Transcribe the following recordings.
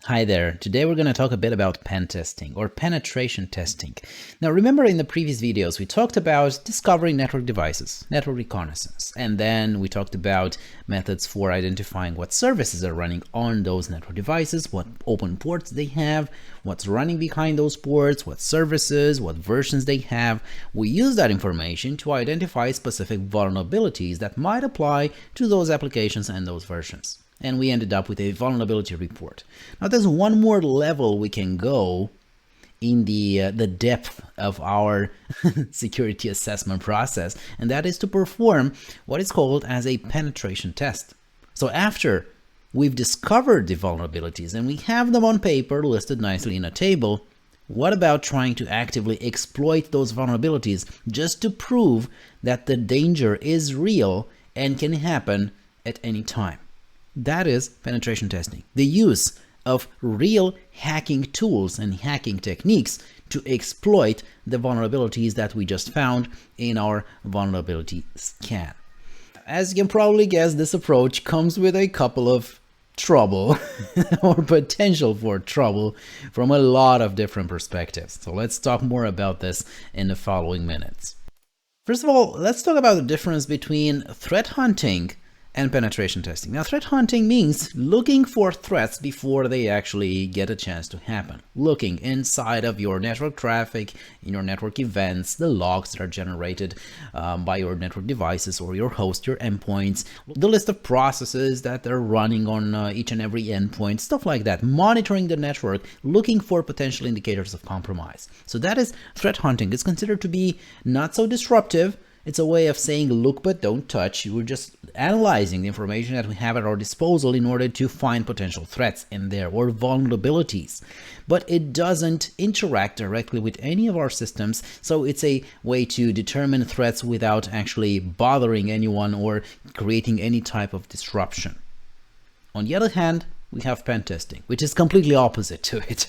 Hi there. Today we're going to talk a bit about pen testing or penetration testing. Now remember in the previous videos we talked about discovering network devices, network reconnaissance, and then we talked about methods for identifying what services are running on those network devices, what open ports they have, what's running behind those ports, what services, what versions they have. We use that information to identify specific vulnerabilities that might apply to those applications and those versions. And we ended up with a vulnerability report. Now there's one more level we can go in the depth of our security assessment process, and that is to perform what is called as a penetration test. So after we've discovered the vulnerabilities and we have them on paper listed nicely in a table, what about trying to actively exploit those vulnerabilities just to prove that the danger is real and can happen at any time? That is penetration testing, the use of real hacking tools and hacking techniques to exploit the vulnerabilities that we just found in our vulnerability scan. As you can probably guess, this approach comes with a couple of trouble or potential for trouble from a lot of different perspectives. So let's talk more about this in the following minutes. First of all, let's talk about the difference between threat hunting and penetration testing. Now, threat hunting means looking for threats before they actually get a chance to happen. Looking inside of your network traffic, in your network events, the logs that are generated by your network devices or your host, your endpoints, the list of processes that are running on each and every endpoint, stuff like that. Monitoring the network, looking for potential indicators of compromise. So that is threat hunting. It's considered to be not so disruptive. It's a way of saying look but don't touch. We're just analyzing the information that we have at our disposal in order to find potential threats in there or vulnerabilities. But it doesn't interact directly with any of our systems, so it's a way to determine threats without actually bothering anyone or creating any type of disruption. On the other hand, we have pen testing, which is completely opposite to it,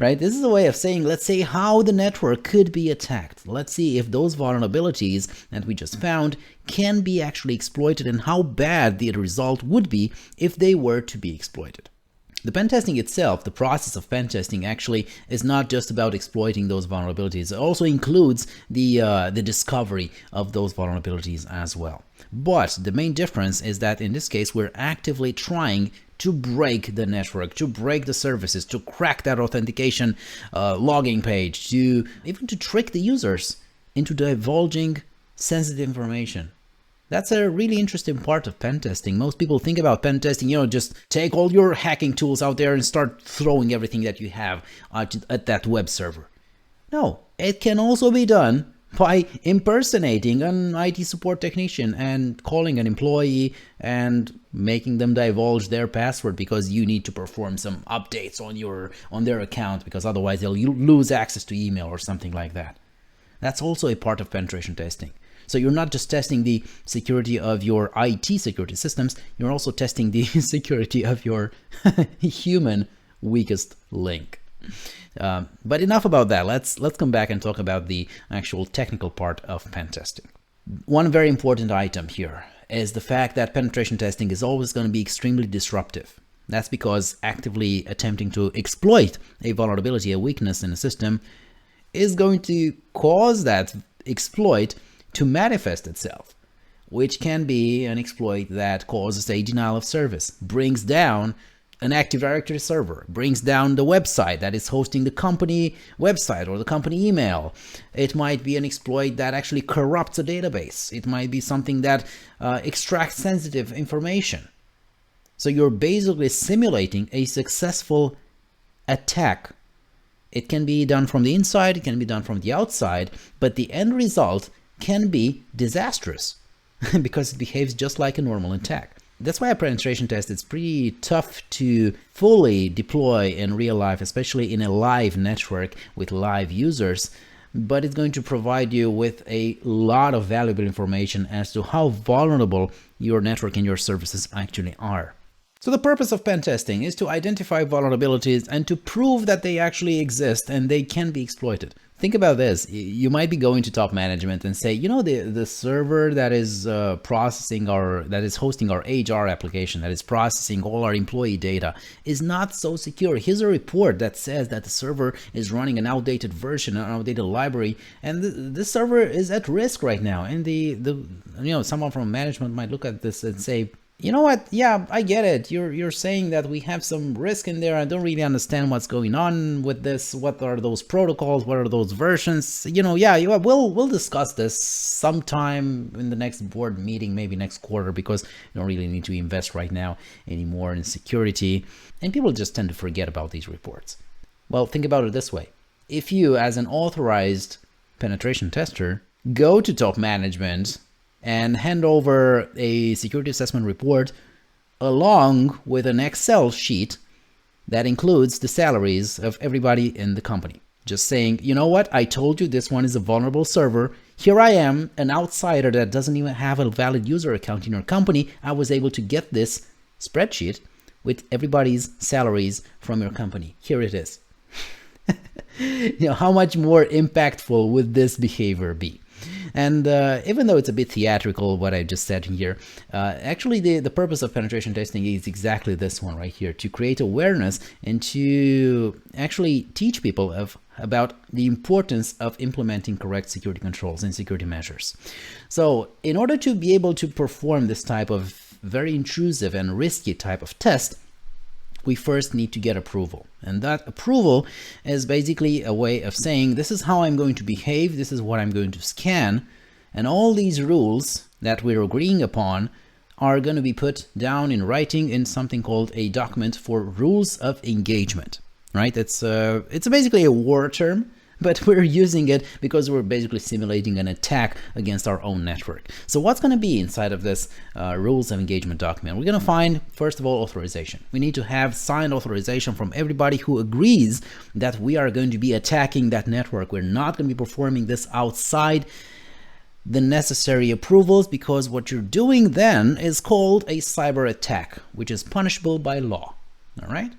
right? This is a way of saying, let's say how the network could be attacked. Let's see if those vulnerabilities that we just found can be actually exploited and how bad the result would be if they were to be exploited. The pen testing itself, the process of pen testing actually is not just about exploiting those vulnerabilities. It also includes the discovery of those vulnerabilities as well. But the main difference is that in this case, we're actively trying to break the network, to break the services, to crack that authentication logging page, to even to trick the users into divulging sensitive information. That's a really interesting part of pen testing. Most people think about pen testing, just take all your hacking tools out there and start throwing everything that you have at that web server. No, it can also be done by impersonating an IT support technician and calling an employee and making them divulge their password because you need to perform some updates on their account because otherwise they'll lose access to email or something like that. That's also a part of penetration testing. So you're not just testing the security of your IT security systems, you're also testing the security of your human weakest link. But enough about that. Let's come back and talk about the actual technical part of pen testing. One very important item here is the fact that penetration testing is always going to be extremely disruptive. That's because actively attempting to exploit a vulnerability, a weakness in a system, is going to cause that exploit to manifest itself, which can be an exploit that causes a denial of service, brings down an Active Directory server, brings down the website that is hosting the company website or the company email. It might be an exploit that actually corrupts a database. It might be something that extracts sensitive information. So you're basically simulating a successful attack. It can be done from the inside, it can be done from the outside, but the end result can be disastrous because it behaves just like a normal attack. That's why a penetration test is pretty tough to fully deploy in real life, especially in a live network with live users, but it's going to provide you with a lot of valuable information as to how vulnerable your network and your services actually are. So the purpose of pen testing is to identify vulnerabilities and to prove that they actually exist and they can be exploited. Think about this. You might be going to top management and say, you know, the server that is that is hosting our HR application, that is processing all our employee data, is not so secure. Here's a report that says that the server is running an outdated version, an outdated library, and this server is at risk right now. And someone from management might look at this and say, you know what? Yeah, I get it. You're saying that we have some risk in there. I don't really understand what's going on with this. What are those protocols? What are those versions? We'll discuss this sometime in the next board meeting, maybe next quarter, because you don't really need to invest right now anymore in security. And people just tend to forget about these reports. Well, think about it this way. If you, as an authorized penetration tester, go to top management and hand over a security assessment report along with an Excel sheet that includes the salaries of everybody in the company. Just saying, you know what, I told you this one is a vulnerable server. Here I am, an outsider that doesn't even have a valid user account in your company. I was able to get this spreadsheet with everybody's salaries from your company. Here it is. How much more impactful would this behavior be? And even though it's a bit theatrical, what I just said here, actually the purpose of penetration testing is exactly this one right here, to create awareness and to actually teach people about the importance of implementing correct security controls and security measures. So in order to be able to perform this type of very intrusive and risky type of test, we first need to get approval. And that approval is basically a way of saying, this is how I'm going to behave, this is what I'm going to scan, and all these rules that we're agreeing upon are going to be put down in writing in something called a document for rules of engagement, right? It's basically a war term, but we're using it because we're basically simulating an attack against our own network. So what's going to be inside of this rules of engagement document? We're going to find, first of all, authorization. We need to have signed authorization from everybody who agrees that we are going to be attacking that network. We're not going to be performing this outside the necessary approvals, because what you're doing then is called a cyber attack, which is punishable by law. All right.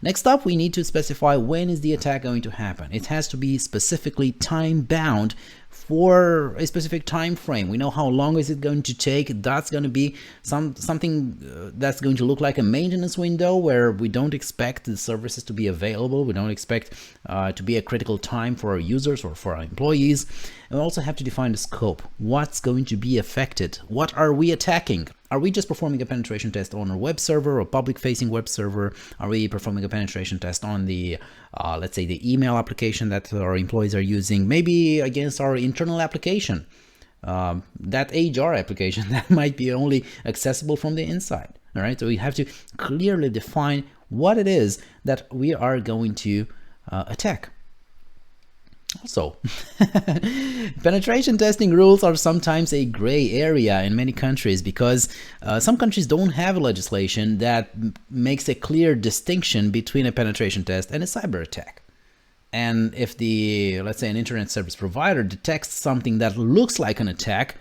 Next up, we need to specify when is the attack going to happen. It has to be specifically time bound for a specific time frame. We know how long is it going to take. That's going to be something that's going to look like a maintenance window where we don't expect the services to be available. We don't expect to be a critical time for our users or for our employees. And we also have to define the scope. What's going to be affected? What are we attacking? Are we just performing a penetration test on a web server or public-facing web server? Are we performing a penetration test on the, let's say, the email application that our employees are using? Maybe against our internal application, that HR application that might be only accessible from the inside. All right, so we have to clearly define what it is that we are going to attack. Also, penetration testing rules are sometimes a gray area in many countries because some countries don't have a legislation that makes a clear distinction between a penetration test and a cyber attack. And if let's say an internet service provider detects something that looks like an attack,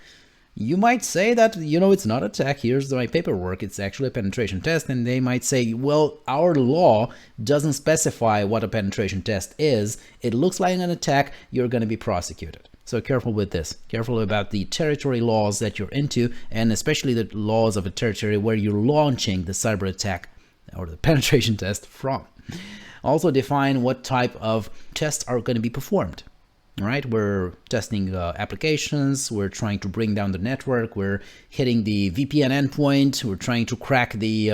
you might say that, it's not an attack, here's my paperwork, it's actually a penetration test. And they might say, well, our law doesn't specify what a penetration test is. It looks like an attack, you're going to be prosecuted. So careful with this. Careful about the territory laws that you're into, and especially the laws of a territory where you're launching the cyber attack or the penetration test from. Also define what type of tests are going to be performed. All right, we're testing applications, we're trying to bring down the network, we're hitting the VPN endpoint, we're trying to crack the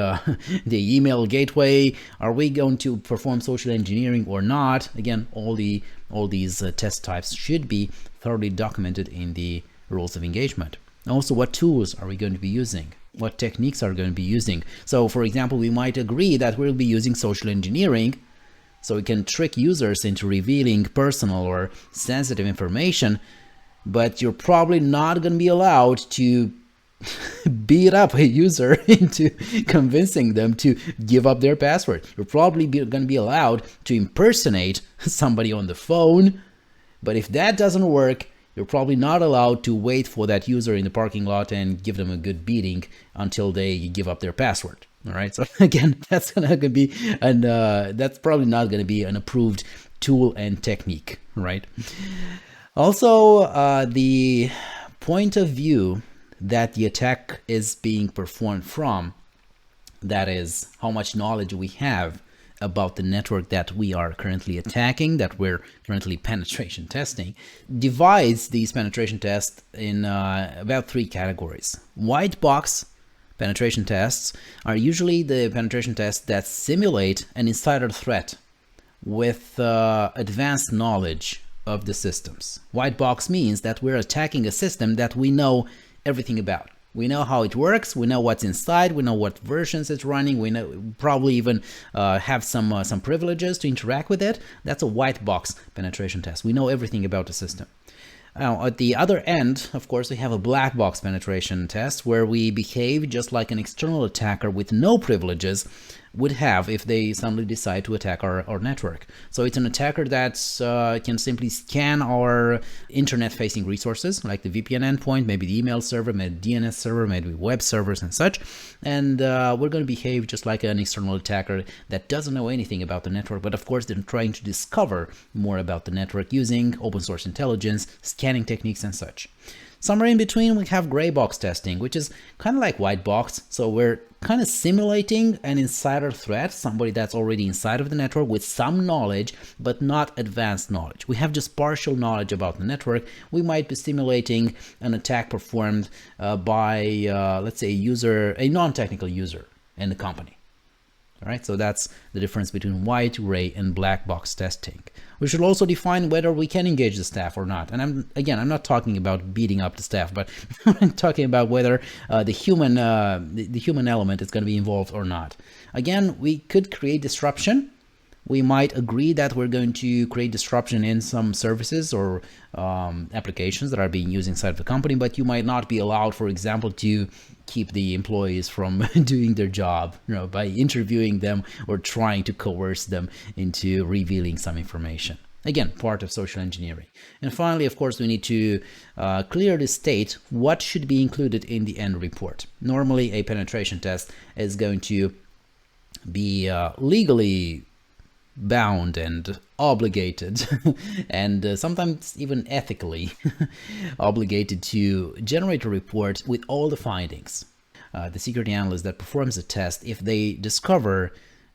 the email gateway. Are we going to perform social engineering or not? Again, all these test types should be thoroughly documented in the rules of engagement. Also, what tools are we going to be using? What techniques are we going to be using? So, for example, we might agree that we'll be using social engineering, so we can trick users into revealing personal or sensitive information, but you're probably not going to be allowed to beat up a user into convincing them to give up their password. You're probably going to be allowed to impersonate somebody on the phone, but if that doesn't work, you're probably not allowed to wait for that user in the parking lot and give them a good beating until they give up their password. All right. So again, that's probably not going to be an approved tool and technique, right? Also, the point of view that the attack is being performed from, that is how much knowledge we have about the network that we are currently attacking, that we're currently penetration testing, divides these penetration tests in about 3 categories. White box penetration tests are usually the penetration tests that simulate an insider threat with advanced knowledge of the systems. White box means that we're attacking a system that we know everything about. We know how it works, we know what's inside, we know what versions it's running, we know probably even have some privileges to interact with it. That's a white box penetration test. We know everything about the system. Now, at the other end, of course, we have a black box penetration test where we behave just like an external attacker with no privileges would have if they suddenly decide to attack our network. So it's an attacker that can simply scan our internet-facing resources, like the VPN endpoint, maybe the email server, maybe the DNS server, maybe web servers and such. And we're going to behave just like an external attacker that doesn't know anything about the network, but of course they're trying to discover more about the network using open source intelligence, scanning techniques and such. Somewhere in between, we have gray box testing, which is kind of like white box. So we're kind of simulating an insider threat, somebody that's already inside of the network with some knowledge, but not advanced knowledge. We have just partial knowledge about the network. We might be simulating an attack performed by, let's say, a non-technical user in the company. All right, so that's the difference between white, gray, and black box testing. We should also define whether we can engage the staff or not. And I'm not talking about beating up the staff, but I'm talking about whether the human element is going to be involved or not. Again, we could create disruption. We might agree that we're going to create disruption in some services or applications that are being used inside of the company, but you might not be allowed, for example, to keep the employees from doing their job, by interviewing them or trying to coerce them into revealing some information. Again, part of social engineering. And finally, of course, we need to clearly state what should be included in the end report. Normally, a penetration test is going to be legally bound and obligated and sometimes even ethically obligated to generate a report with all the findings. The security analyst that performs a test, if they discover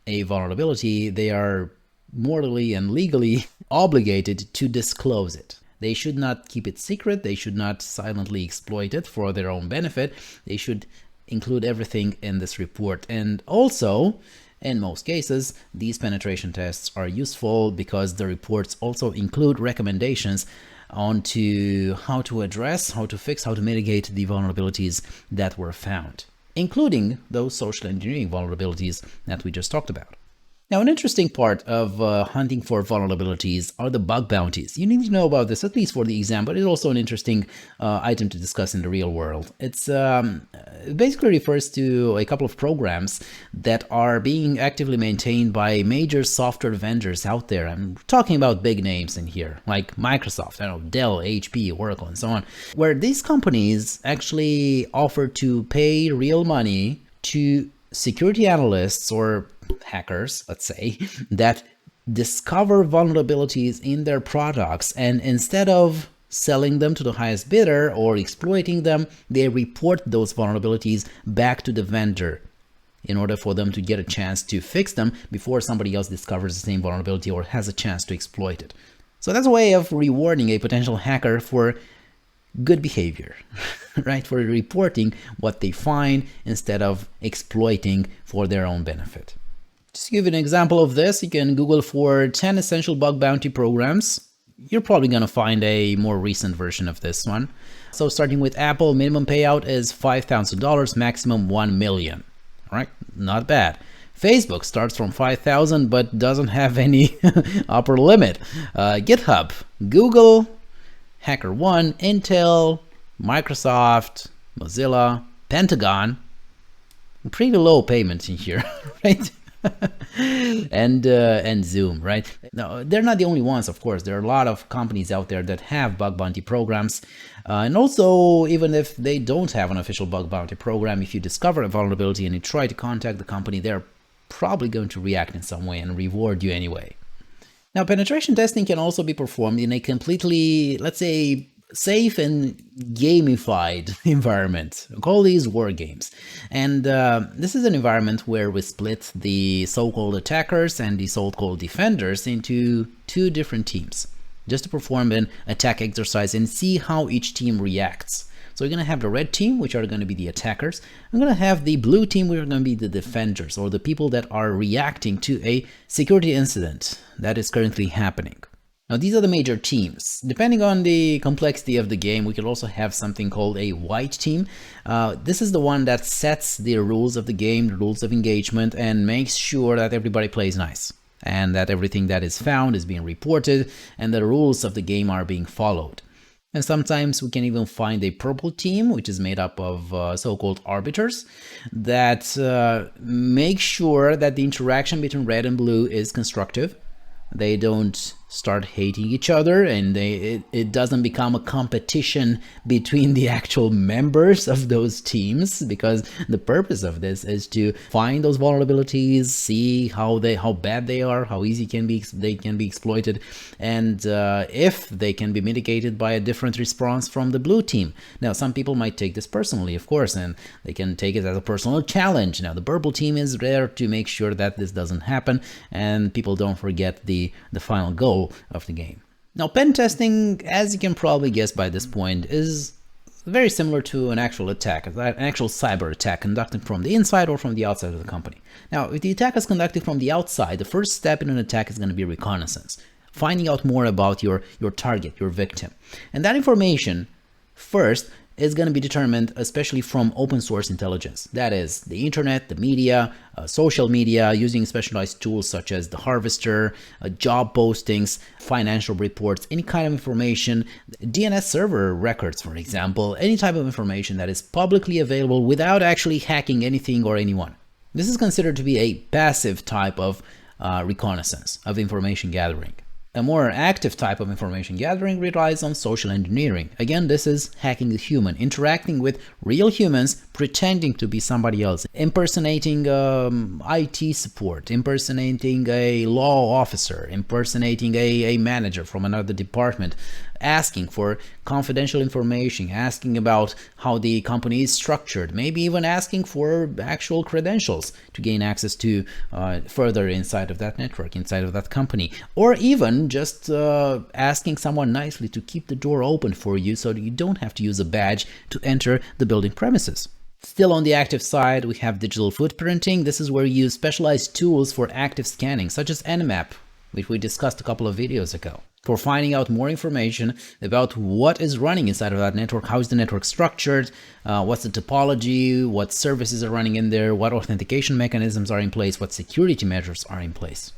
a vulnerability, they are morally and legally obligated to disclose it. They should not keep it secret. They should not silently exploit it for their own benefit. They should include everything in this report. And also, in most cases, these penetration tests are useful because the reports also include recommendations on to how to address, how to fix, how to mitigate the vulnerabilities that were found, including those social engineering vulnerabilities that we just talked about. Now, an interesting part of hunting for vulnerabilities are the bug bounties. You need to know about this, at least for the exam, but it's also an interesting item to discuss in the real world. It's basically refers to a couple of programs that are being actively maintained by major software vendors out there. I'm talking about big names in here, like Microsoft, Dell, HP, Oracle, and so on, where these companies actually offer to pay real money to security analysts or hackers, let's say, that discover vulnerabilities in their products, and instead of selling them to the highest bidder or exploiting them, they report those vulnerabilities back to the vendor in order for them to get a chance to fix them before somebody else discovers the same vulnerability or has a chance to exploit it. So that's a way of rewarding a potential hacker for good behavior, right? For reporting what they find instead of exploiting for their own benefit. Just to give you an example of this, you can Google for 10 essential bug bounty programs. You're probably going to find a more recent version of this one. So starting with Apple, minimum payout is $5,000, maximum $1 million. All right, not bad. Facebook starts from 5,000 but doesn't have any upper limit. GitHub, Google, HackerOne, Intel, Microsoft, Mozilla, Pentagon. Pretty low payments in here, right? and Zoom, right? Now, they're not the only ones, of course. There are a lot of companies out there that have bug bounty programs. And also, even if they don't have an official bug bounty program, if you discover a vulnerability and you try to contact the company, they're probably going to react in some way and reward you anyway. Now, penetration testing can also be performed in a completely, let's say, safe and gamified environment. We call these war games. And this is an environment where we split the so-called attackers and the so-called defenders into two different teams, just to perform an attack exercise and see how each team reacts. So we're going to have the red team, which are going to be the attackers. I'm going to have the blue team, which are going to be the defenders, or the people that are reacting to a security incident that is currently happening. Now, these are the major teams. Depending on the complexity of the game, we could also have something called a white team. This is the one that sets the rules of the game, the rules of engagement, and makes sure that everybody plays nice, and that everything that is found is being reported, and the rules of the game are being followed. And sometimes we can even find a purple team, which is made up of so-called arbiters, that make sure that the interaction between red and blue is constructive. They don't start hating each other, and it doesn't become a competition between the actual members of those teams, because the purpose of this is to find those vulnerabilities, see how bad they are, how easy they can be exploited, and if they can be mitigated by a different response from the blue team. Now, some people might take this personally, of course, and they can take it as a personal challenge. Now, the purple team is there to make sure that this doesn't happen and people don't forget the final goal of the game. Now, pen testing, as you can probably guess by this point, is very similar to an actual attack, an actual cyber attack conducted from the inside or from the outside of the company. Now, if the attack is conducted from the outside, the first step in an attack is going to be reconnaissance, finding out more about your target, your victim. And that information first is going to be determined especially from open source intelligence. That is the internet, the media, social media, using specialized tools such as the Harvester, job postings, financial reports, any kind of information, DNS server records, for example, any type of information that is publicly available without actually hacking anything or anyone. This is considered to be a passive type of reconnaissance, of information gathering. A more active type of information gathering relies on social engineering. Again, this is hacking the human, interacting with real humans, pretending to be somebody else, impersonating IT support, impersonating a law officer, impersonating a manager from another department, asking for confidential information, asking about how the company is structured, maybe even asking for actual credentials to gain access to further inside of that network, inside of that company, or even just asking someone nicely to keep the door open for you so that you don't have to use a badge to enter the building premises. Still on the active side, we have digital footprinting. This is where you use specialized tools for active scanning, such as Nmap, which we discussed a couple of videos ago, for finding out more information about what is running inside of that network, how is the network structured, what's the topology, what services are running in there, what authentication mechanisms are in place, what security measures are in place.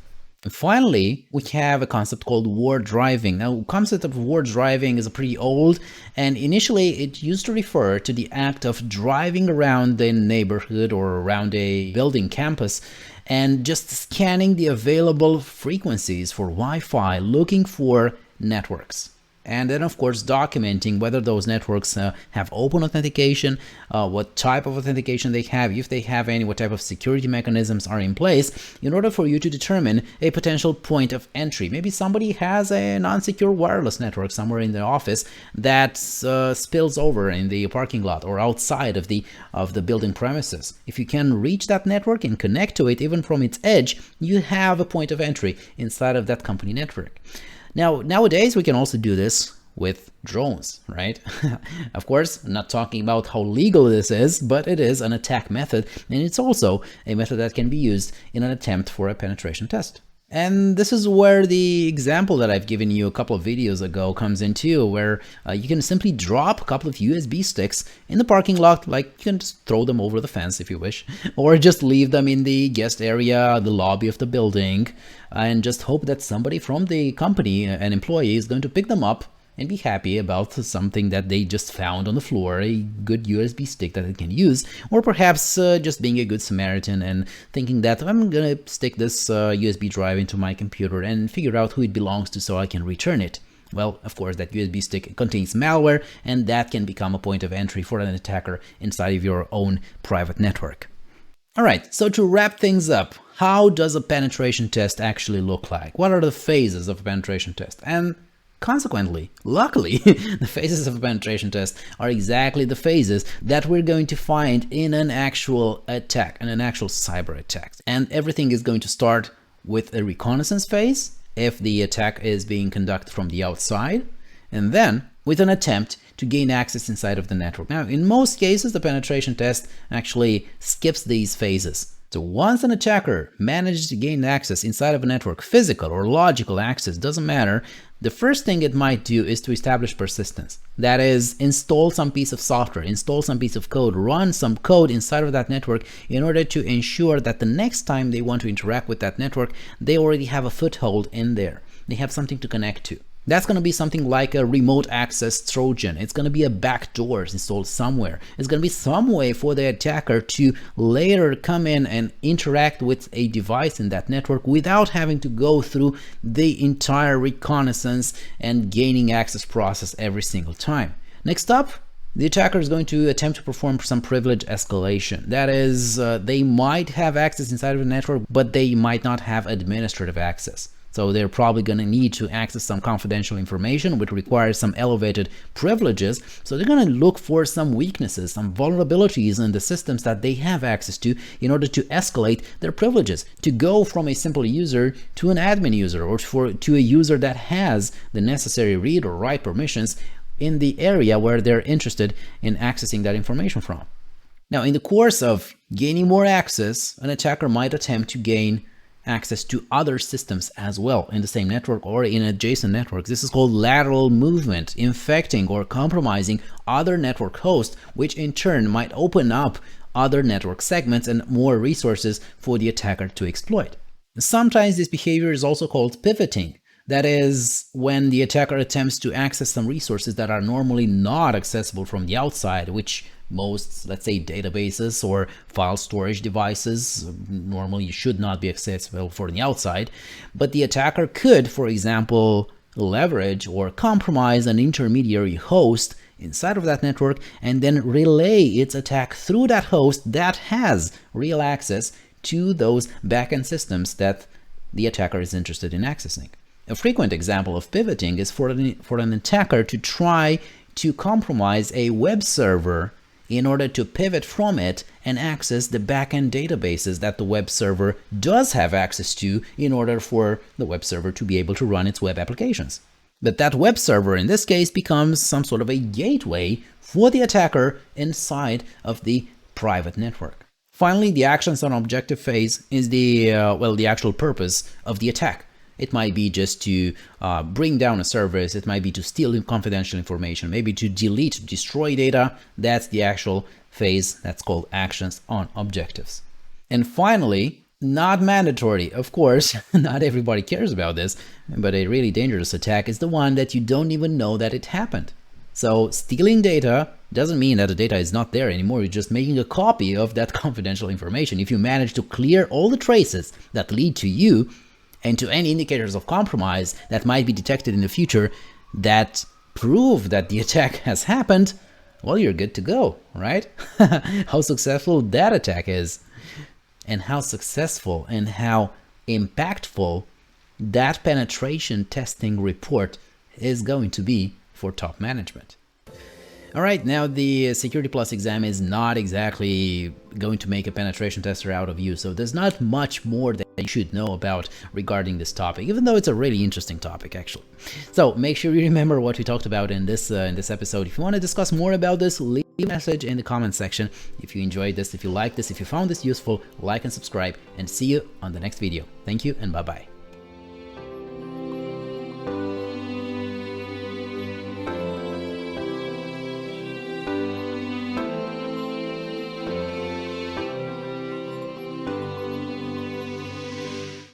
And finally, we have a concept called war driving. Now, the concept of war driving is pretty old, and initially it used to refer to the act of driving around the neighborhood or around a building campus and just scanning the available frequencies for Wi-Fi, looking for networks. And then, of course, documenting whether those networks have open authentication, what type of authentication they have, if they have any, what type of security mechanisms are in place, in order for you to determine a potential point of entry. Maybe somebody has a non-secure wireless network somewhere in the office that spills over in the parking lot or outside of the building premises. If you can reach that network and connect to it, even from its edge, you have a point of entry inside of that company network. Now, nowadays, we can also do this with drones, right? Of course, I'm not talking about how legal this is, but it is an attack method, and it's also a method that can be used in an attempt for a penetration test. And this is where the example that I've given you a couple of videos ago comes into, where you can simply drop a couple of USB sticks in the parking lot, like you can just throw them over the fence if you wish, or just leave them in the guest area, the lobby of the building, and just hope that somebody from the company, an employee, is going to pick them up and be happy about something that they just found on the floor, a good USB stick that they can use, or perhaps just being a good Samaritan and thinking that I'm gonna stick this USB drive into my computer and figure out who it belongs to so I can return it. Well, of course, that USB stick contains malware, and that can become a point of entry for an attacker inside of your own private network. All right, so to wrap things up, how does a penetration test actually look like? What are the phases of a penetration test? And consequently, luckily, the phases of a penetration test are exactly the phases that we're going to find in an actual attack, in an actual cyber attack. And everything is going to start with a reconnaissance phase, if the attack is being conducted from the outside, and then with an attempt to gain access inside of the network. Now, in most cases, the penetration test actually skips these phases. So once an attacker manages to gain access inside of a network, physical or logical access, doesn't matter, the first thing it might do is to establish persistence. That is, install some piece of software, install some piece of code, run some code inside of that network in order to ensure that the next time they want to interact with that network, they already have a foothold in there. They have something to connect to. That's going to be something like a remote access Trojan. It's going to be a backdoor installed somewhere. It's going to be some way for the attacker to later come in and interact with a device in that network without having to go through the entire reconnaissance and gaining access process every single time. Next up, the attacker is going to attempt to perform some privilege escalation. That is, they might have access inside of the network, but they might not have administrative access. So they're probably going to need to access some confidential information, which requires some elevated privileges. So they're going to look for some weaknesses, some vulnerabilities in the systems that they have access to in order to escalate their privileges, to go from a simple user to an admin user, or to a user that has the necessary read or write permissions in the area where they're interested in accessing that information from. Now, in the course of gaining more access, an attacker might attempt to gain access to other systems as well in the same network or in adjacent networks. This is called lateral movement, infecting or compromising other network hosts, which in turn might open up other network segments and more resources for the attacker to exploit. Sometimes this behavior is also called pivoting. That is when the attacker attempts to access some resources that are normally not accessible from the outside, which most, let's say, databases or file storage devices normally should not be accessible from the outside. But the attacker could, for example, leverage or compromise an intermediary host inside of that network and then relay its attack through that host that has real access to those backend systems that the attacker is interested in accessing. A frequent example of pivoting is for an attacker to try to compromise a web server in order to pivot from it and access the backend databases that the web server does have access to in order for the web server to be able to run its web applications. But that web server in this case becomes some sort of a gateway for the attacker inside of the private network. Finally, the actions on objective phase is the actual purpose of the attack. It might be just to bring down a service, it might be to steal confidential information, maybe to delete, destroy data. That's the actual phase that's called actions on objectives. And finally, not mandatory, of course, not everybody cares about this, but a really dangerous attack is the one that you don't even know that it happened. So stealing data doesn't mean that the data is not there anymore, you're just making a copy of that confidential information. If you manage to clear all the traces that lead to you, and to any indicators of compromise that might be detected in the future that prove that the attack has happened, well, you're good to go, right? How successful that attack is, and how successful and how impactful that penetration testing report is going to be for top management. All right, now the Security Plus exam is not exactly going to make a penetration tester out of you, so there's not much more that you should know about regarding this topic, even though it's a really interesting topic, actually. So make sure you remember what we talked about in this episode. If you want to discuss more about this, leave a message in the comment section. If you enjoyed this, if you liked this, if you found this useful, like and subscribe, and see you on the next video. Thank you and bye-bye.